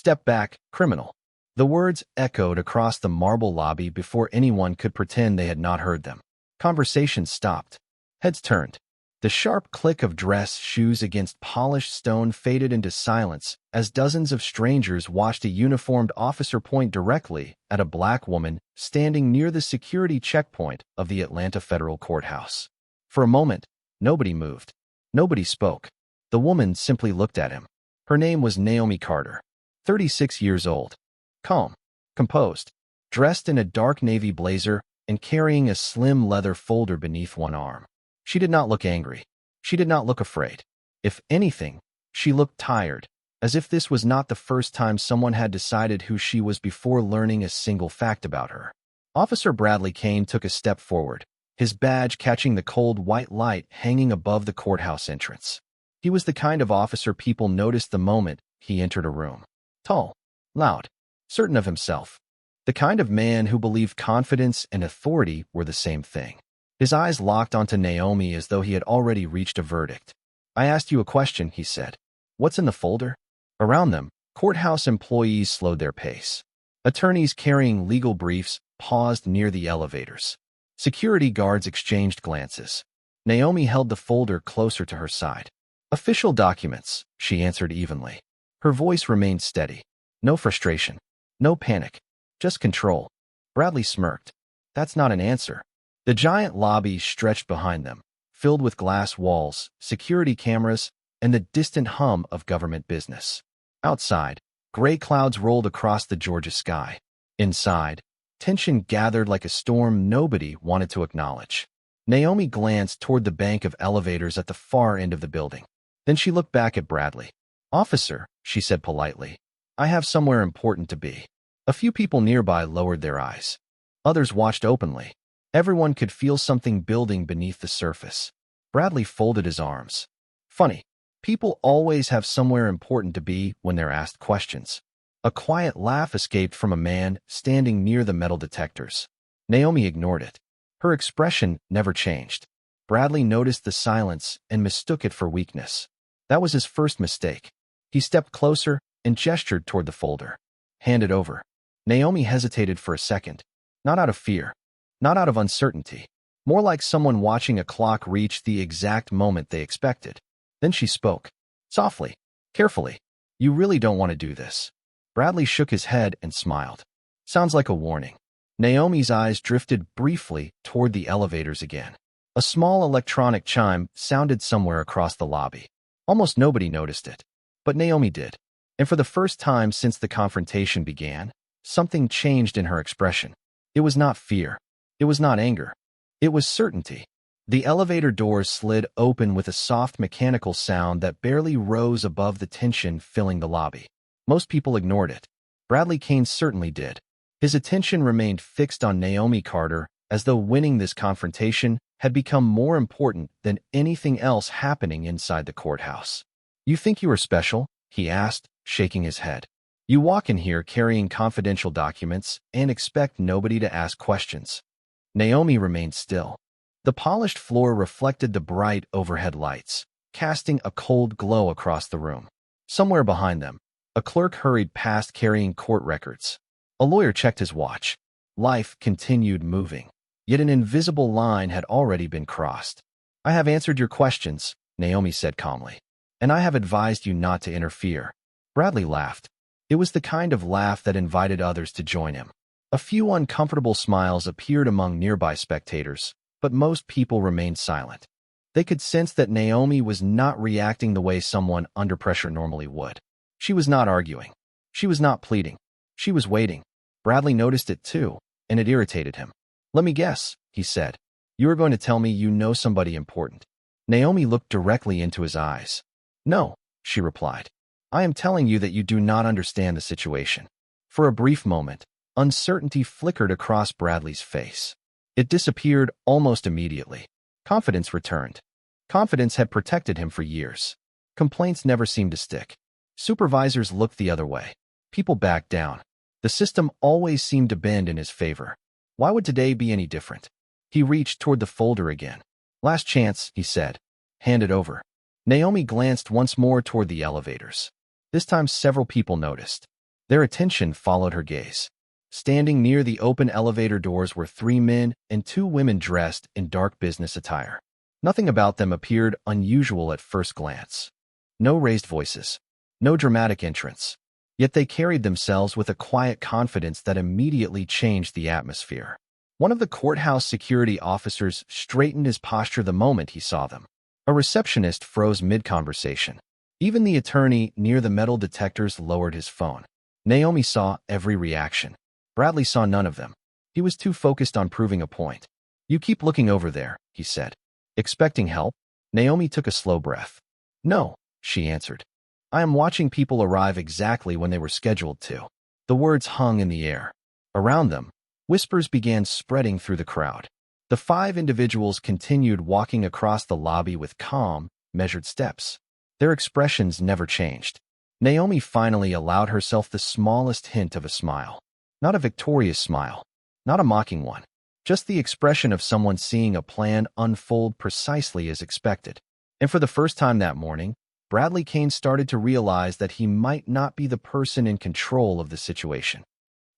Step back, criminal." The words echoed across the marble lobby before anyone could pretend they had not heard them. Conversation stopped. Heads turned. The sharp click of dress shoes against polished stone faded into silence as dozens of strangers watched a uniformed officer point directly at a black woman standing near the security checkpoint of the Atlanta Federal Courthouse. For a moment, nobody moved. Nobody spoke. The woman simply looked at him. Her name was Naomi Carter, 36 years old. Calm, composed, dressed in a dark navy blazer and carrying a slim leather folder beneath one arm. She did not look angry. She did not look afraid. If anything, she looked tired, as if this was not the first time someone had decided who she was before learning a single fact about her. Officer Bradley Kane took a step forward, his badge catching the cold white light hanging above the courthouse entrance. He was the kind of officer people noticed the moment he entered a room. Tall, loud, certain of himself. The kind of man who believed confidence and authority were the same thing. His eyes locked onto Naomi as though he had already reached a verdict. "I asked you a question," he said. "What's in the folder?" Around them, courthouse employees slowed their pace. Attorneys carrying legal briefs paused near the elevators. Security guards exchanged glances. Naomi held the folder closer to her side. "Official documents," she answered evenly. Her voice remained steady. No frustration. No panic. Just control. Bradley smirked. "That's not an answer." The giant lobby stretched behind them, filled with glass walls, security cameras, and the distant hum of government business. Outside, gray clouds rolled across the Georgia sky. Inside, tension gathered like a storm nobody wanted to acknowledge. Naomi glanced toward the bank of elevators at the far end of the building. Then she looked back at Bradley. "Officer," she said politely, "I have somewhere important to be." A few people nearby lowered their eyes. Others watched openly. Everyone could feel something building beneath the surface. Bradley folded his arms. "Funny. People always have somewhere important to be when they're asked questions." A quiet laugh escaped from a man standing near the metal detectors. Naomi ignored it. Her expression never changed. Bradley noticed the silence and mistook it for weakness. That was his first mistake. He stepped closer and gestured toward the folder. "Hand it over." Naomi hesitated for a second, not out of fear, not out of uncertainty, more like someone watching a clock reach the exact moment they expected. Then she spoke, softly, carefully. "You really don't want to do this." Bradley shook his head and smiled. "Sounds like a warning." Naomi's eyes drifted briefly toward the elevators again. A small electronic chime sounded somewhere across the lobby. Almost nobody noticed it, but Naomi did. And for the first time since the confrontation began, something changed in her expression. It was not fear. It was not anger. It was certainty. The elevator doors slid open with a soft mechanical sound that barely rose above the tension filling the lobby. Most people ignored it. Bradley Kane certainly did. His attention remained fixed on Naomi Carter as though winning this confrontation had become more important than anything else happening inside the courthouse. "You think you are special?" he asked, shaking his head. "You walk in here carrying confidential documents and expect nobody to ask questions." Naomi remained still. The polished floor reflected the bright overhead lights, casting a cold glow across the room. Somewhere behind them, a clerk hurried past carrying court records. A lawyer checked his watch. Life continued moving, yet an invisible line had already been crossed. "I have answered your questions," Naomi said calmly, "and I have advised you not to interfere." Bradley laughed. It was the kind of laugh that invited others to join him. A few uncomfortable smiles appeared among nearby spectators, but most people remained silent. They could sense that Naomi was not reacting the way someone under pressure normally would. She was not arguing. She was not pleading. She was waiting. Bradley noticed it too, and it irritated him. "Let me guess," he said. "You are going to tell me you know somebody important." Naomi looked directly into his eyes. "No," she replied. "I am telling you that you do not understand the situation." For a brief moment, uncertainty flickered across Bradley's face. It disappeared almost immediately. Confidence returned. Confidence had protected him for years. Complaints never seemed to stick. Supervisors looked the other way. People backed down. The system always seemed to bend in his favor. Why would today be any different? He reached toward the folder again. "Last chance," he said. "Hand it over." Naomi glanced once more toward the elevators. This time several people noticed. Their attention followed her gaze. Standing near the open elevator doors were 3 men and 2 women dressed in dark business attire. Nothing about them appeared unusual at first glance. No raised voices. No dramatic entrance. Yet they carried themselves with a quiet confidence that immediately changed the atmosphere. One of the courthouse security officers straightened his posture the moment he saw them. A receptionist froze mid-conversation. Even the attorney near the metal detectors lowered his phone. Naomi saw every reaction. Bradley saw none of them. He was too focused on proving a point. "You keep looking over there," he said. "Expecting help?" Naomi took a slow breath. "No," she answered. "I am watching people arrive exactly when they were scheduled to." The words hung in the air. Around them, whispers began spreading through the crowd. The 5 individuals continued walking across the lobby with calm, measured steps. Their expressions never changed. Naomi finally allowed herself the smallest hint of a smile. Not a victorious smile. Not a mocking one. Just the expression of someone seeing a plan unfold precisely as expected. And for the first time that morning, Bradley Kane started to realize that he might not be the person in control of the situation.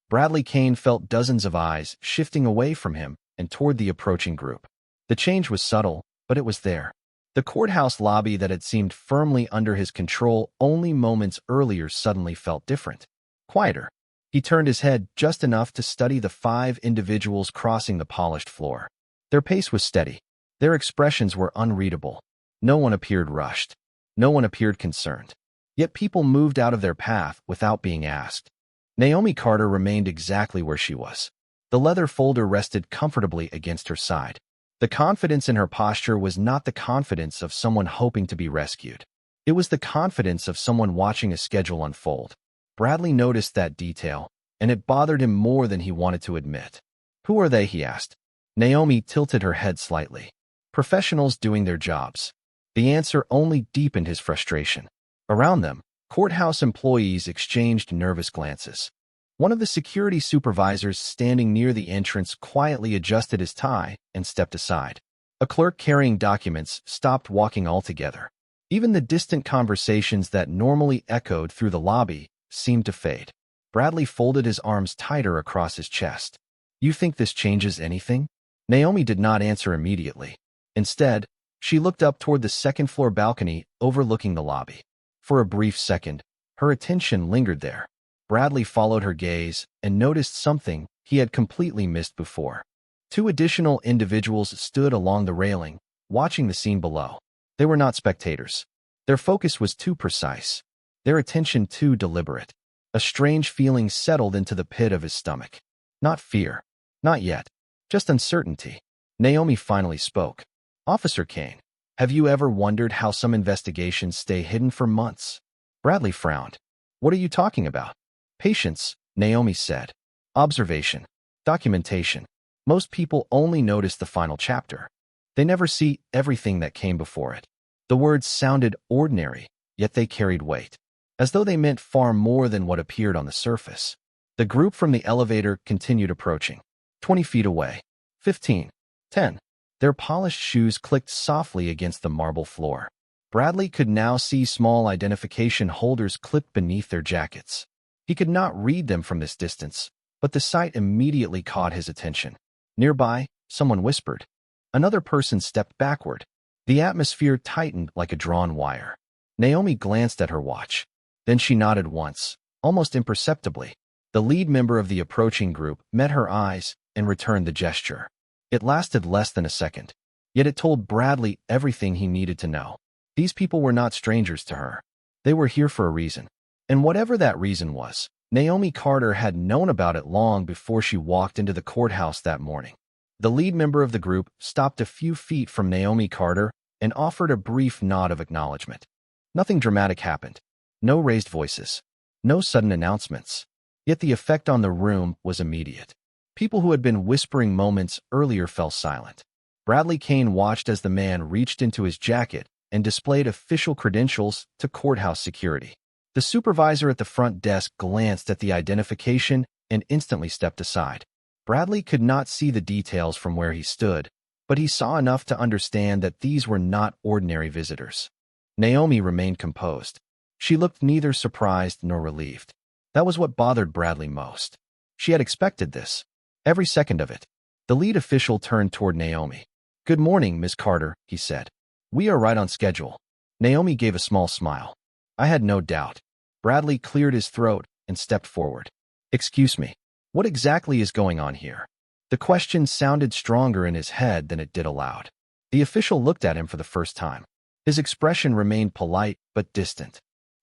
Bradley Kane felt dozens of eyes shifting away from him and toward the approaching group. The change was subtle, but it was there. The courthouse lobby that had seemed firmly under his control only moments earlier suddenly felt different. Quieter. He turned his head just enough to study the 5 individuals crossing the polished floor. Their pace was steady. Their expressions were unreadable. No one appeared rushed. No one appeared concerned. Yet people moved out of their path without being asked. Naomi Carter remained exactly where she was. The leather folder rested comfortably against her side. The confidence in her posture was not the confidence of someone hoping to be rescued. It was the confidence of someone watching a schedule unfold. Bradley noticed that detail, and it bothered him more than he wanted to admit. "Who are they?" he asked. Naomi tilted her head slightly. "Professionals doing their jobs." The answer only deepened his frustration. Around them, courthouse employees exchanged nervous glances. One of the security supervisors standing near the entrance quietly adjusted his tie and stepped aside. A clerk carrying documents stopped walking altogether. Even the distant conversations that normally echoed through the lobby seemed to fade. Bradley folded his arms tighter across his chest. "You think this changes anything?" Naomi did not answer immediately. Instead, she looked up toward the second-floor balcony overlooking the lobby. For a brief second, her attention lingered there. Bradley followed her gaze and noticed something he had completely missed before. 2 additional individuals stood along the railing, watching the scene below. They were not spectators. Their focus was too precise. Their attention too deliberate. A strange feeling settled into the pit of his stomach. Not fear. Not yet. Just uncertainty. Naomi finally spoke. "Officer Kane, have you ever wondered how some investigations stay hidden for months?" Bradley frowned. "What are you talking about?" "Patience," Naomi said. "Observation. Documentation. Most people only notice the final chapter. They never see everything that came before it." The words sounded ordinary, yet they carried weight, as though they meant far more than what appeared on the surface. The group from the elevator continued approaching. 20 feet away. 15. 10. Their polished shoes clicked softly against the marble floor. Bradley could now see small identification holders clipped beneath their jackets. He could not read them from this distance, but the sight immediately caught his attention. Nearby, someone whispered. Another person stepped backward. The atmosphere tightened like a drawn wire. Naomi glanced at her watch. Then she nodded once, almost imperceptibly. The lead member of the approaching group met her eyes and returned the gesture. It lasted less than a second, yet it told Bradley everything he needed to know. These people were not strangers to her. They were here for a reason. And whatever that reason was, Naomi Carter had known about it long before she walked into the courthouse that morning. The lead member of the group stopped a few feet from Naomi Carter and offered a brief nod of acknowledgement. Nothing dramatic happened. No raised voices. No sudden announcements. Yet the effect on the room was immediate. People who had been whispering moments earlier fell silent. Bradley Kane watched as the man reached into his jacket and displayed official credentials to courthouse security. The supervisor at the front desk glanced at the identification and instantly stepped aside. Bradley could not see the details from where he stood, but he saw enough to understand that these were not ordinary visitors. Naomi remained composed. She looked neither surprised nor relieved. That was what bothered Bradley most. She had expected this. Every second of it. The lead official turned toward Naomi. "Good morning, Miss Carter," he said. "We are right on schedule." Naomi gave a small smile. "I had no doubt." Bradley cleared his throat and stepped forward. "Excuse me. What exactly is going on here?" The question sounded stronger in his head than it did aloud. The official looked at him for the first time. His expression remained polite but distant.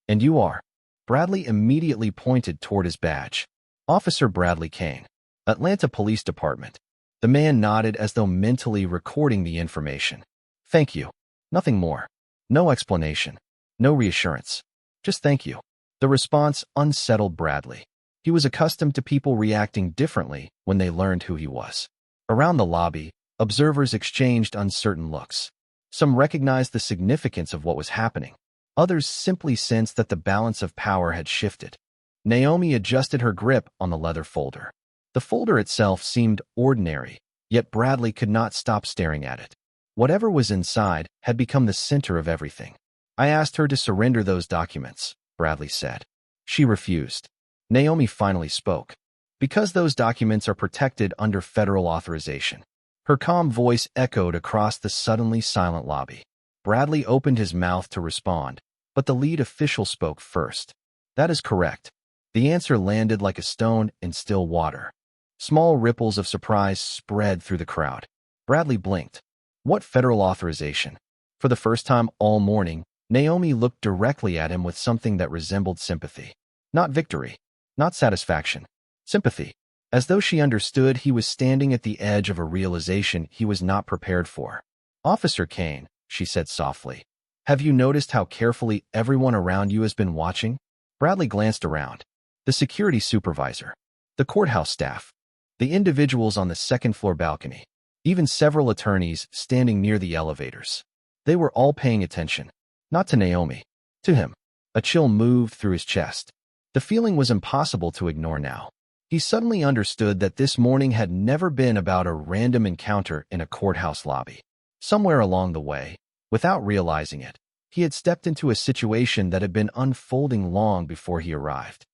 "And you are?" Bradley immediately pointed toward his badge. "Officer Bradley Kane, Atlanta Police Department." The man nodded as though mentally recording the information. "Thank you. Nothing more. No explanation. No reassurance. Just thank you." The response unsettled Bradley. He was accustomed to people reacting differently when they learned who he was. Around the lobby, observers exchanged uncertain looks. Some recognized the significance of what was happening. Others simply sensed that the balance of power had shifted. Naomi adjusted her grip on the leather folder. The folder itself seemed ordinary, yet Bradley could not stop staring at it. Whatever was inside had become the center of everything. "I asked her to surrender those documents," Bradley said. "She refused." Naomi finally spoke. "Because those documents are protected under federal authorization." Her calm voice echoed across the suddenly silent lobby. Bradley opened his mouth to respond, but the lead official spoke first. "That is correct." The answer landed like a stone in still water. Small ripples of surprise spread through the crowd. Bradley blinked. What federal authorization? For the first time all morning, Naomi looked directly at him with something that resembled sympathy. Not victory. Not satisfaction. Sympathy. As though she understood he was standing at the edge of a realization he was not prepared for. "Officer Kane," she said softly, "have you noticed how carefully everyone around you has been watching?" Bradley glanced around. The security supervisor. The courthouse staff. The individuals on the second-floor balcony. Even several attorneys standing near the elevators. They were all paying attention. Not to Naomi. To him. A chill moved through his chest. The feeling was impossible to ignore now. He suddenly understood that this morning had never been about a random encounter in a courthouse lobby. Somewhere along the way, without realizing it, he had stepped into a situation that had been unfolding long before he arrived.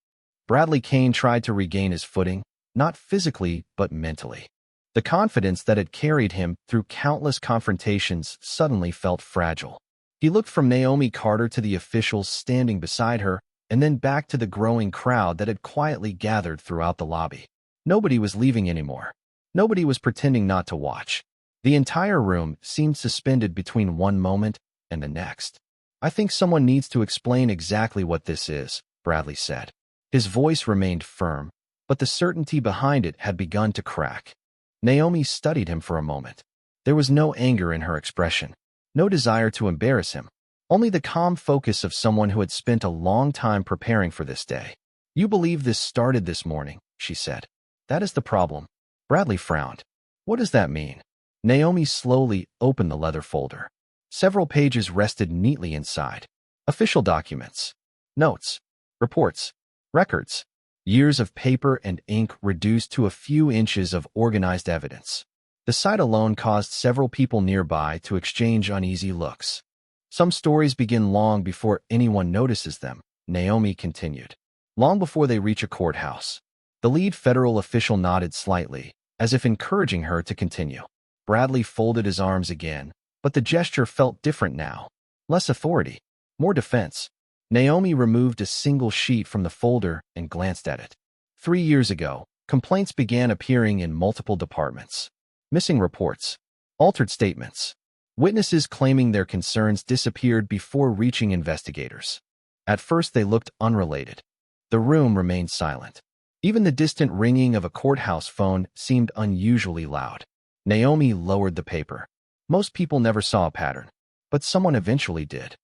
Bradley Kane tried to regain his footing, not physically but mentally. The confidence that had carried him through countless confrontations suddenly felt fragile. He looked from Naomi Carter to the officials standing beside her, and then back to the growing crowd that had quietly gathered throughout the lobby. Nobody was leaving anymore. Nobody was pretending not to watch. The entire room seemed suspended between one moment and the next. "I think someone needs to explain exactly what this is," Bradley said. His voice remained firm, but the certainty behind it had begun to crack. Naomi studied him for a moment. There was no anger in her expression, no desire to embarrass him, only the calm focus of someone who had spent a long time preparing for this day. "You believe this started this morning," she said. "That is the problem." Bradley frowned. "What does that mean?" Naomi slowly opened the leather folder. Several pages rested neatly inside. Official documents, notes, reports, records. Years of paper and ink reduced to a few inches of organized evidence. The sight alone caused several people nearby to exchange uneasy looks. "Some stories begin long before anyone notices them," Naomi continued. "Long before they reach a courthouse." The lead federal official nodded slightly, as if encouraging her to continue. Bradley folded his arms again, but the gesture felt different now. Less authority, more defense. Naomi removed a single sheet from the folder and glanced at it. 3 years ago, complaints began appearing in multiple departments. Missing reports, altered statements. Witnesses claiming their concerns disappeared before reaching investigators. At first they looked unrelated. The room remained silent. Even the distant ringing of a courthouse phone seemed unusually loud. Naomi lowered the paper. Most people never saw a pattern, but someone eventually did.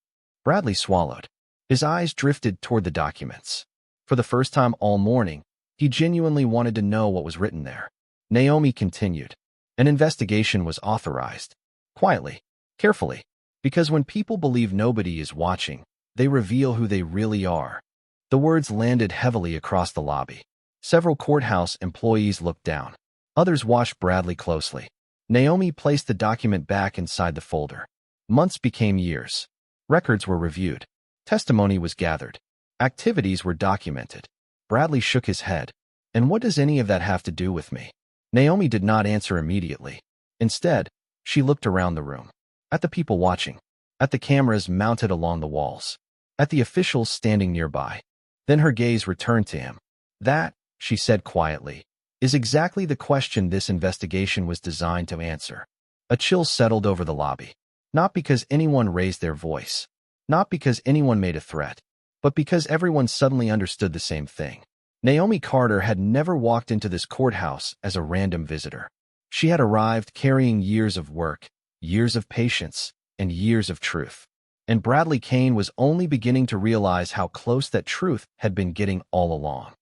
Bradley swallowed. His eyes drifted toward the documents. For the first time all morning, he genuinely wanted to know what was written there. Naomi continued. An investigation was authorized. Quietly, carefully, because when people believe nobody is watching, they reveal who they really are. The words landed heavily across the lobby. Several courthouse employees looked down. Others watched Bradley closely. Naomi placed the document back inside the folder. Months became years. Records were reviewed. Testimony was gathered. Activities were documented. Bradley shook his head. And what does any of that have to do with me? Naomi did not answer immediately. Instead, she looked around the room. At the people watching. At the cameras mounted along the walls. At the officials standing nearby. Then her gaze returned to him. That, she said quietly, is exactly the question this investigation was designed to answer. A chill settled over the lobby. Not because anyone raised their voice. Not because anyone made a threat. But because everyone suddenly understood the same thing. Naomi Carter had never walked into this courthouse as a random visitor. She had arrived carrying years of work, years of patience, and years of truth. And Bradley Kane was only beginning to realize how close that truth had been getting all along.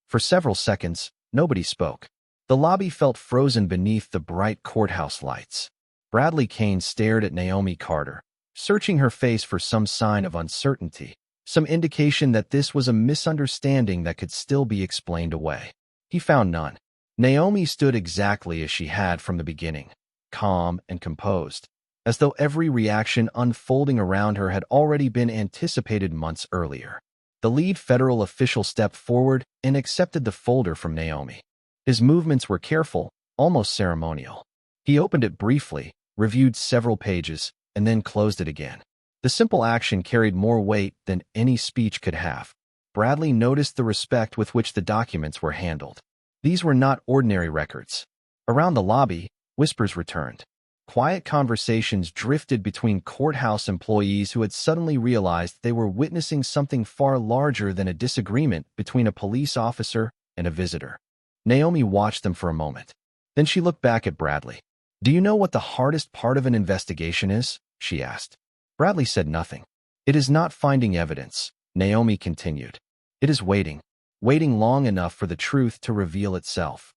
For several seconds, nobody spoke. The lobby felt frozen beneath the bright courthouse lights. Bradley Kane stared at Naomi Carter, searching her face for some sign of uncertainty, some indication that this was a misunderstanding that could still be explained away. He found none. Naomi stood exactly as she had from the beginning, calm and composed, as though every reaction unfolding around her had already been anticipated months earlier. The lead federal official stepped forward and accepted the folder from Naomi. His movements were careful, almost ceremonial. He opened it briefly, reviewed several pages, and then closed it again. The simple action carried more weight than any speech could have. Bradley noticed the respect with which the documents were handled. These were not ordinary records. Around the lobby, whispers returned. Quiet conversations drifted between courthouse employees who had suddenly realized they were witnessing something far larger than a disagreement between a police officer and a visitor. Naomi watched them for a moment. Then she looked back at Bradley. "Do you know what the hardest part of an investigation is?" she asked. Bradley said nothing. "It is not finding evidence," Naomi continued. "It is waiting. Waiting long enough for the truth to reveal itself."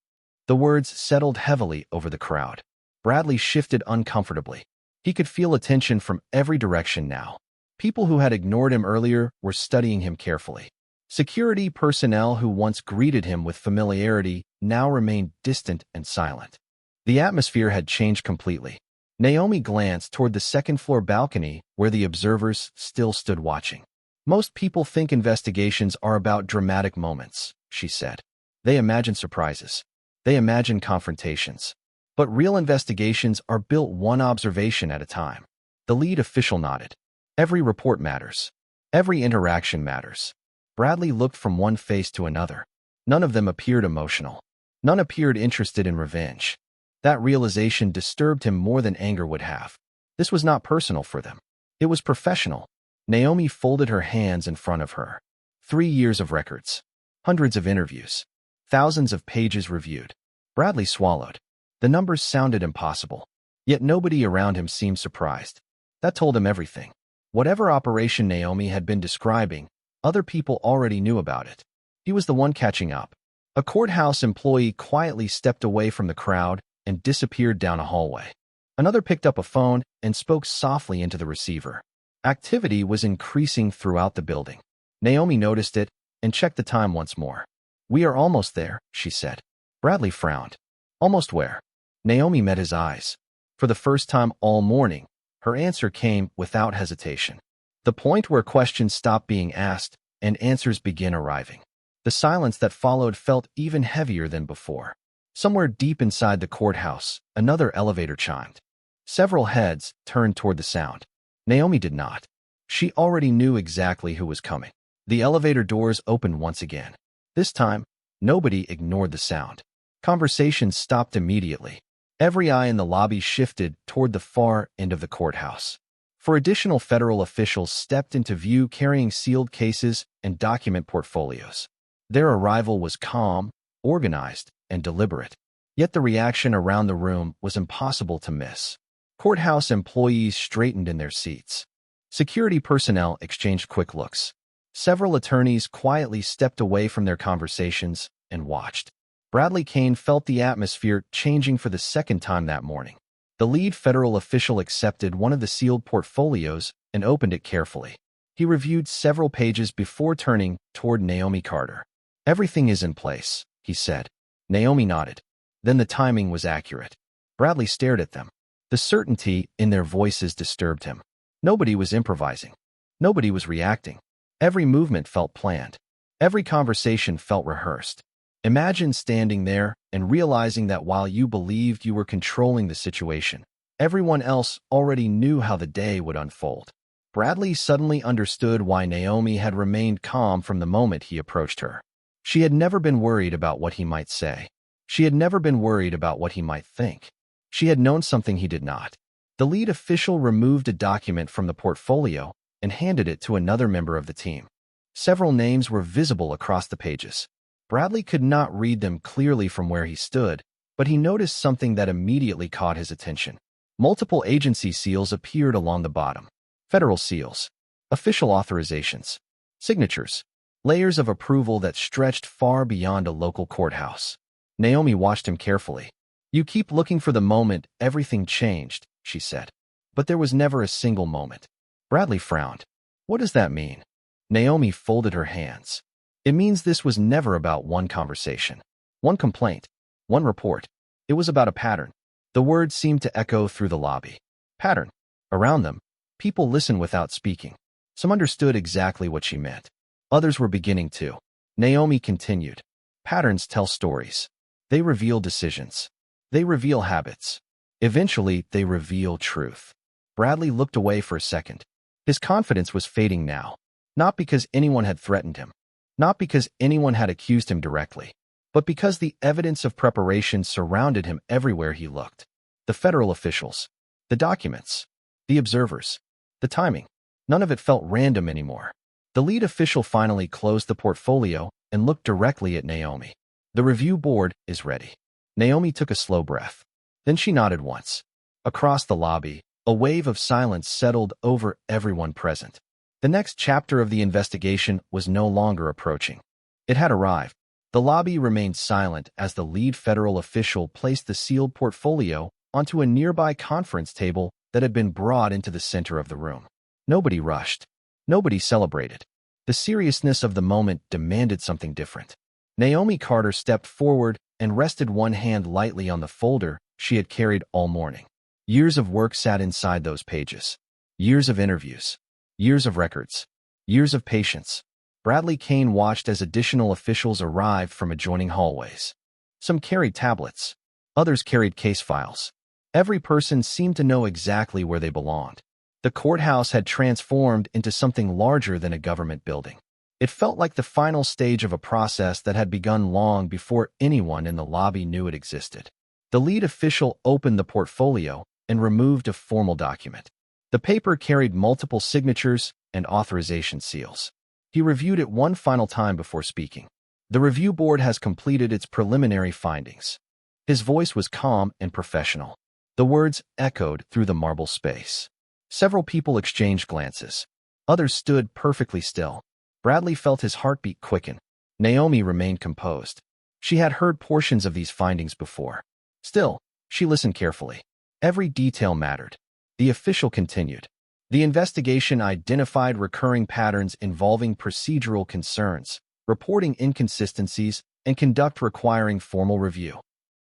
The words settled heavily over the crowd. Bradley shifted uncomfortably. He could feel attention from every direction now. People who had ignored him earlier were studying him carefully. Security personnel who once greeted him with familiarity now remained distant and silent. The atmosphere had changed completely. Naomi glanced toward the second-floor balcony where the observers still stood watching. "Most people think investigations are about dramatic moments," she said. "They imagine surprises. They imagine confrontations. But real investigations are built one observation at a time." The lead official nodded. "Every report matters. Every interaction matters." Bradley looked from one face to another. None of them appeared emotional. None appeared interested in revenge. That realization disturbed him more than anger would have. This was not personal for them. It was professional. Naomi folded her hands in front of her. 3 years of records. Hundreds of interviews. Thousands of pages reviewed. Bradley swallowed. The numbers sounded impossible. Yet nobody around him seemed surprised. That told him everything. Whatever operation Naomi had been describing, other people already knew about it. He was the one catching up. A courthouse employee quietly stepped away from the crowd and disappeared down a hallway. Another picked up a phone and spoke softly into the receiver. Activity was increasing throughout the building. Naomi noticed it and checked the time once more. "We are almost there," she said. Bradley frowned. "Almost where?" Naomi met his eyes. For the first time all morning, her answer came without hesitation. The point where questions stopped being asked and answers began arriving. The silence that followed felt even heavier than before. Somewhere deep inside the courthouse, another elevator chimed. Several heads turned toward the sound. Naomi did not. She already knew exactly who was coming. The elevator doors opened once again. This time, nobody ignored the sound. Conversations stopped immediately. Every eye in the lobby shifted toward the far end of the courthouse. For additional federal officials stepped into view carrying sealed cases and document portfolios. Their arrival was calm, organized, and deliberate. Yet the reaction around the room was impossible to miss. Courthouse employees straightened in their seats. Security personnel exchanged quick looks. Several attorneys quietly stepped away from their conversations and watched. Bradley Kane felt the atmosphere changing for the second time that morning. The lead federal official accepted one of the sealed portfolios and opened it carefully. He reviewed several pages before turning toward Naomi Carter. "Everything is in place," he said. Naomi nodded. Then the timing was accurate. Bradley stared at them. The certainty in their voices disturbed him. Nobody was improvising. Nobody was reacting. Every movement felt planned. Every conversation felt rehearsed. Imagine standing there and realizing that while you believed you were controlling the situation, everyone else already knew how the day would unfold. Bradley suddenly understood why Naomi had remained calm from the moment he approached her. She had never been worried about what he might say. She had never been worried about what he might think. She had known something he did not. The lead official removed a document from the portfolio and handed it to another member of the team. Several names were visible across the pages. Bradley could not read them clearly from where he stood, but he noticed something that immediately caught his attention. Multiple agency seals appeared along the bottom. Federal seals, official authorizations, signatures, layers of approval that stretched far beyond a local courthouse. Naomi watched him carefully. "You keep looking for the moment everything changed," she said. But there was never a single moment. Bradley frowned. "What does that mean?" Naomi folded her hands. "It means this was never about one conversation, one complaint, one report. It was about a pattern." The words seemed to echo through the lobby. Pattern. Around them, people listened without speaking. Some understood exactly what she meant. Others were beginning to. Naomi continued. "Patterns tell stories. They reveal decisions. They reveal habits. Eventually, they reveal truth." Bradley looked away for a second. His confidence was fading now. Not because anyone had threatened him. Not because anyone had accused him directly. But because the evidence of preparation surrounded him everywhere he looked. The federal officials. The documents. The observers. The timing. None of it felt random anymore. The lead official finally closed the portfolio and looked directly at Naomi. "The review board is ready." Naomi took a slow breath. Then she nodded once. Across the lobby, a wave of silence settled over everyone present. The next chapter of the investigation was no longer approaching. It had arrived. The lobby remained silent as the lead federal official placed the sealed portfolio onto a nearby conference table that had been brought into the center of the room. Nobody rushed. Nobody celebrated. The seriousness of the moment demanded something different. Naomi Carter stepped forward and rested one hand lightly on the folder she had carried all morning. Years of work sat inside those pages. Years of interviews. Years of records. Years of patience. Bradley Kane watched as additional officials arrived from adjoining hallways. Some carried tablets. Others carried case files. Every person seemed to know exactly where they belonged. The courthouse had transformed into something larger than a government building. It felt like the final stage of a process that had begun long before anyone in the lobby knew it existed. The lead official opened the portfolio and removed a formal document. The paper carried multiple signatures and authorization seals. He reviewed it one final time before speaking. "The review board has completed its preliminary findings." His voice was calm and professional. The words echoed through the marble space. Several people exchanged glances. Others stood perfectly still. Bradley felt his heartbeat quicken. Naomi remained composed. She had heard portions of these findings before. Still, she listened carefully. Every detail mattered. The official continued. "The investigation identified recurring patterns involving procedural concerns, reporting inconsistencies, and conduct requiring formal review."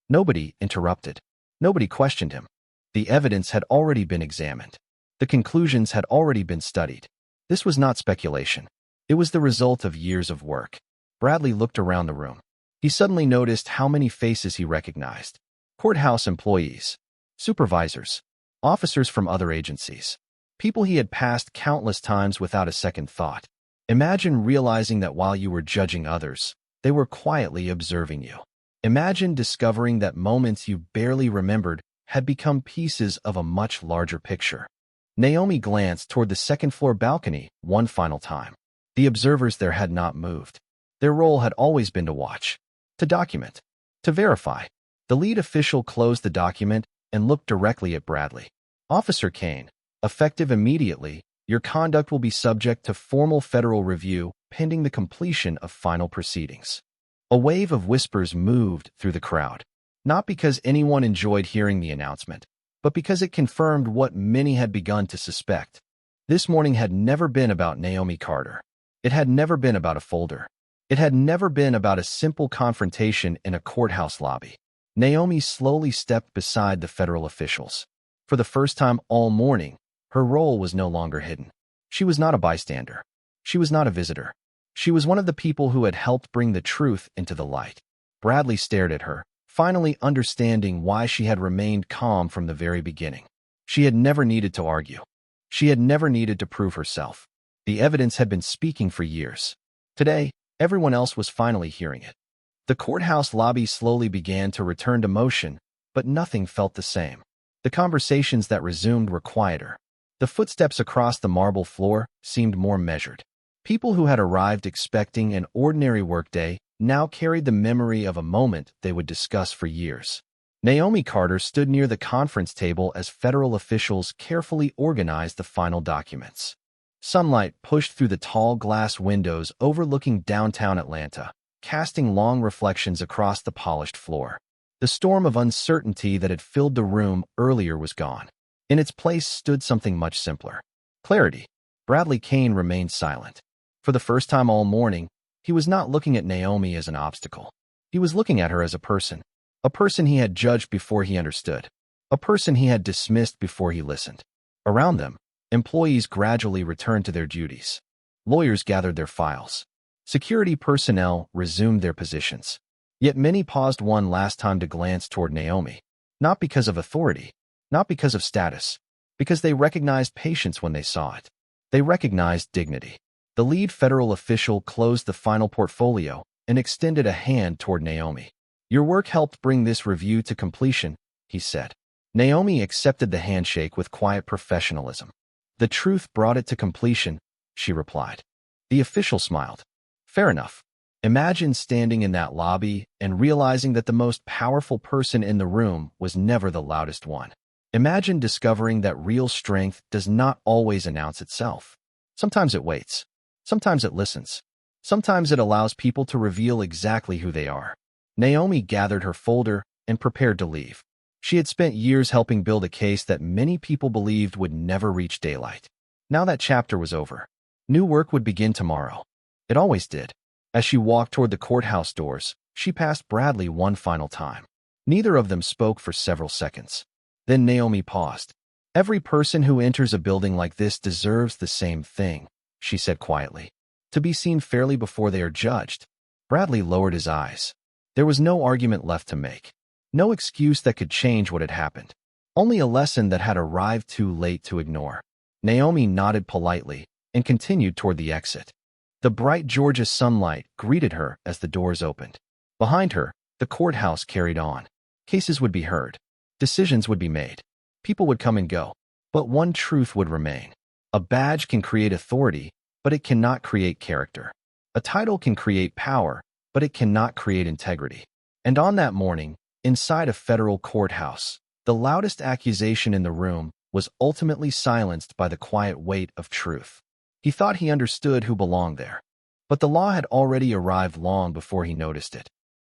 Nobody interrupted. Nobody questioned him. The evidence had already been examined. The conclusions had already been studied. This was not speculation. It was the result of years of work. Bradley looked around the room. He suddenly noticed how many faces he recognized. Courthouse employees, supervisors, officers from other agencies. People he had passed countless times without a second thought. Imagine realizing that while you were judging others, they were quietly observing you. Imagine discovering that moments you barely remembered had become pieces of a much larger picture. Naomi glanced toward the second-floor balcony one final time. The observers there had not moved. Their role had always been to watch, to document, to verify. The lead official closed the document and looked directly at Bradley. "Officer Kane, effective immediately, your conduct will be subject to formal federal review pending the completion of final proceedings." A wave of whispers moved through the crowd, not because anyone enjoyed hearing the announcement, but because it confirmed what many had begun to suspect. This morning had never been about Naomi Carter. It had never been about a folder. It had never been about a simple confrontation in a courthouse lobby. Naomi slowly stepped beside the federal officials. For the first time all morning, her role was no longer hidden. She was not a bystander. She was not a visitor. She was one of the people who had helped bring the truth into the light. Bradley stared at her, finally understanding why she had remained calm from the very beginning. She had never needed to argue. She had never needed to prove herself. The evidence had been speaking for years. Today, everyone else was finally hearing it. The courthouse lobby slowly began to return to motion, but nothing felt the same. The conversations that resumed were quieter. The footsteps across the marble floor seemed more measured. People who had arrived expecting an ordinary workday now carried the memory of a moment they would discuss for years. Naomi Carter stood near the conference table as federal officials carefully organized the final documents. Sunlight pushed through the tall glass windows overlooking downtown Atlanta, casting long reflections across the polished floor. The storm of uncertainty that had filled the room earlier was gone. In its place stood something much simpler. Clarity. Bradley Kane remained silent. For the first time all morning, he was not looking at Naomi as an obstacle. He was looking at her as a person he had judged before he understood, a person he had dismissed before he listened. Around them, employees gradually returned to their duties. Lawyers gathered their files. Security personnel resumed their positions. Yet many paused one last time to glance toward Naomi, not because of authority, not because of status, because they recognized patience when they saw it. They recognized dignity. The lead federal official closed the final portfolio and extended a hand toward Naomi. "Your work helped bring this review to completion," he said. Naomi accepted the handshake with quiet professionalism. "The truth brought it to completion," she replied. The official smiled. "Fair enough." Imagine standing in that lobby and realizing that the most powerful person in the room was never the loudest one. Imagine discovering that real strength does not always announce itself. Sometimes it waits. Sometimes it listens. Sometimes it allows people to reveal exactly who they are. Naomi gathered her folder and prepared to leave. She had spent years helping build a case that many people believed would never reach daylight. Now that chapter was over. New work would begin tomorrow. It always did. As she walked toward the courthouse doors, she passed Bradley one final time. Neither of them spoke for several seconds. Then Naomi paused. "Every person who enters a building like this deserves the same thing," she said quietly. "To be seen fairly before they are judged." Bradley lowered his eyes. There was no argument left to make. No excuse that could change what had happened. Only a lesson that had arrived too late to ignore. Naomi nodded politely and continued toward the exit. The bright Georgia sunlight greeted her as the doors opened. Behind her, the courthouse carried on. Cases would be heard. Decisions would be made. People would come and go. But one truth would remain. A badge can create authority, but it cannot create character. A title can create power, but it cannot create integrity. And on that morning, inside a federal courthouse, the loudest accusation in the room was ultimately silenced by the quiet weight of truth. He thought he understood who belonged there, but the law had already arrived long before he noticed it.